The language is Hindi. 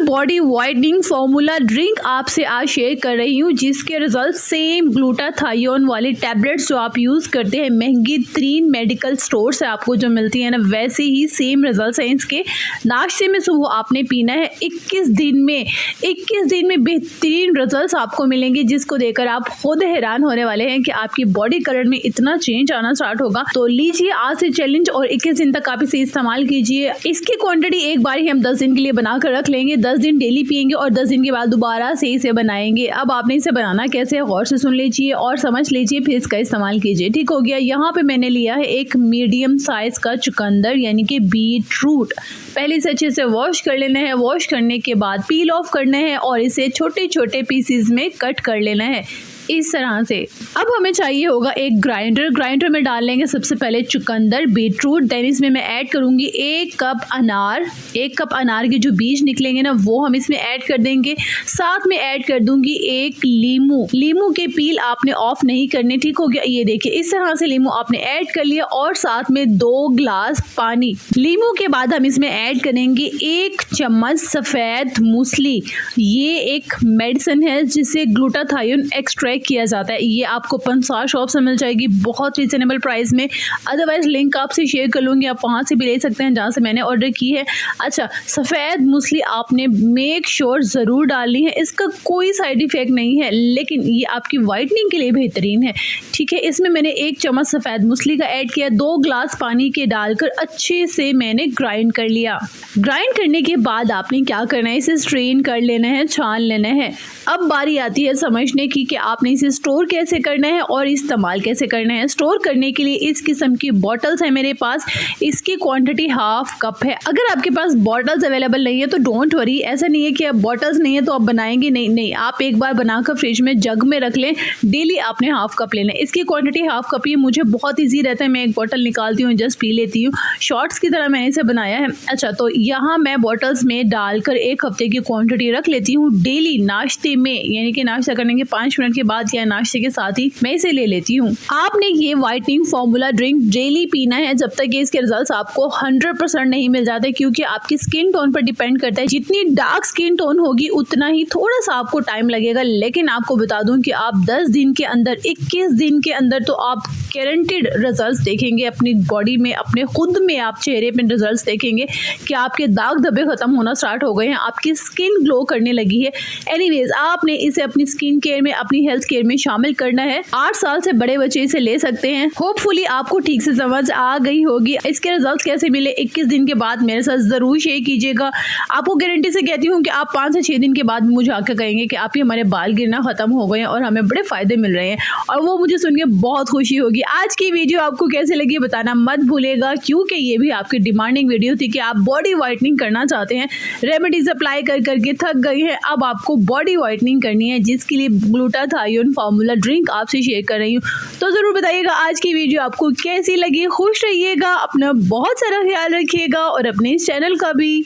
बॉडी वाइटनिंग फॉर्मूला ड्रिंक आपसे आज शेयर कर रही हूँ, जिसके रिजल्ट सेम ग्लूटाथायोन वाली टैबलेट्स जो आप यूज़ करते हैं महंगी 3 मेडिकल स्टोर से आपको जो मिलती है ना, वैसे ही सेम रिजल्ट हैं इसके। नाश्ते में सुबह आपने पीना है, 21 दिन में बेहतरीन रिजल्ट आपको मिलेंगे, जिसको देखकर आप खुद हैरान होने वाले हैं कि आपकी बॉडी कलर में इतना चेंज आना स्टार्ट होगा। तो लीजिए आज से चैलेंज और 21 दिन तक आप इसे इस्तेमाल कीजिए। इसकी क्वांटिटी एक बार ही हम 10 दिन के लिए बनाकर रख लेंगे, 10 दिन डेली पिएंगे और 10 दिन के बाद दोबारा से इसे बनाएंगे। अब आपने इसे बनाना कैसे है गौर से सुन लीजिए और समझ लीजिए, फिर इसका इस्तेमाल कीजिए। ठीक हो गया। यहाँ पे मैंने लिया है एक मीडियम साइज का चुकंदर यानी कि बीट रूट। पहले इसे अच्छे से वॉश कर लेना है। वॉश करने के बाद पील ऑफ करना है और इसे छोटे छोटे पीसेस में कट कर लेना है इस तरह से। अब हमें चाहिए होगा एक ग्राइंडर में डाल लेंगे सबसे पहले चुकंदर, बीटरूट, देन इसमें मैं ऐड करूंगी 1 कप अनार के जो बीज निकलेंगे ना वो हम इसमें ऐड कर देंगे। साथ में ऐड कर दूंगी 1 लीमू के पील आपने ऑफ नहीं करने। ठीक हो गया। ये देखिए इस तरह से लीमू आपने ऐड कर लिया और साथ में 2 ग्लास पानी। लीमू के बाद हम इसमें ऐड करेंगे 1 चम्मच सफेद मूसली। ये एक मेडिसिन है जिसे ग्लूटाथायोन एक्सट्रैक्ट किया जाता है। ये आपको 50 शॉप से मिल जाएगी बहुत रिजनेबल प्राइस में। अदरवाइज लिंक आपसे शेयर कर लूंगी, आप वहां से भी ले सकते हैं जहां से मैंने ऑर्डर की है। अच्छा, सफेद मूसली आपने मेक श्योर जरूर डालनी है। इसका कोई साइड इफेक्ट नहीं है, लेकिन ये आपकी वाइटनिंग के लिए बेहतरीन है। ठीक है। इसमें मैंने 1 चम्मच सफेद मूसली का ऐड किया, 2 ग्लास पानी के डालकर अच्छे से मैंने ग्राइंड कर लिया। ग्राइंड करने के बाद आपने क्या करना है, इसे स्ट्रेन कर लेना है, छान लेना है। अब बारी आती है समझने की कि आपने इसे स्टोर कैसे करना है और इस्तेमाल कैसे करना है। स्टोर करने के लिए इस किस्म की बॉटल्स है मेरे पास। इसकी क्वांटिटी ½ कप है। अगर आपके पास बॉटल्स अवेलेबल नहीं है तो डोंट वरी, ऐसा नहीं है कि अब बॉटल्स नहीं है तो आप बनाएंगे नहीं, आप एक बार बनाकर फ्रिज में जग में रख लें। डेली आपने ½ कप लेना है। इसकी क्वांटिटी ½ कप ही मुझे बहुत ईजी रहता है, मैं एक बॉटल निकालती हूँ, जस्ट पी लेती हूँ। शॉर्ट्स की तरह मैंने इसे बनाया है। अच्छा, तो यहाँ मैं बॉटल्स में डालकर 1 हफ्ते की क्वांटिटी रख लेती हूँ। डेली नाश्ते में यानी कि नाश्ता करने के 5 मिनट के बाद या नाश्ते के साथ ही मैं इसे ले लेती हूँ। आपने ये वाइटनिंग फॉर्मूला ड्रिंक डेली पीना है जब तक कि इसके रिजल्ट्स आपको 100% नहीं मिल जाते, क्योंकि आपकी स्किन टोन पर डिपेंड करता है। जितनी डार्क स्किन टोन होगी उतना ही थोड़ा सा आपको टाइम लगेगा, लेकिन आपको बता दूं कि आप 10 दिन के अंदर, 21 दिन के अंदर तो आप गारंटीड रिजल्ट्स देखेंगे अपनी बॉडी में, अपने खुद में आप चेहरे पे रिजल्ट्स देखेंगे कि आपके दाग धब्बे खत्म होना स्टार्ट हो गए हैं, आपकी स्किन ग्लो करने लगी है। एनीवेज, आपने इसे अपनी स्किन केयर में, अपनी हेल्थ केयर में शामिल करना है। 8 साल से बड़े बच्चे इसे ले सकते हैं। होपफुली आपको ठीक से समझ आ गई होगी। इसके रिजल्ट्स कैसे मिले 21 दिन के बाद मेरे साथ जरूर शेयर कीजिएगा। आपको गारंटी से कहती हूँ कि आप 5 से 6 दिन के बाद मुझे आकर कहेंगे कि आप ही हमारे बाल गिरना खत्म हो गए हैं और हमें बड़े फायदे मिल रहे हैं, और वो मुझे सुन के बहुत खुशी होगी। आज की वीडियो आपको कैसे लगी बताना मत भूलेगा, क्योंकि ये भी आपकी डिमांडिंग वीडियो थी कि आप बॉडी व्हाइटनिंग करना चाहते हैं, रेमेडीज अप्लाई कर करके थक गए हैं, अब आपको बॉडी व्हाइटनिंग करनी है, जिसके लिए ग्लूटाथायोन फॉर्मूला ड्रिंक आपसे शेयर कर रही हूँ। तो जरूर बताइएगा आज की वीडियो आपको कैसी लगी। खुश रहिएगा, अपना बहुत सारा ख्याल रखिएगा और अपने इस चैनल का भी।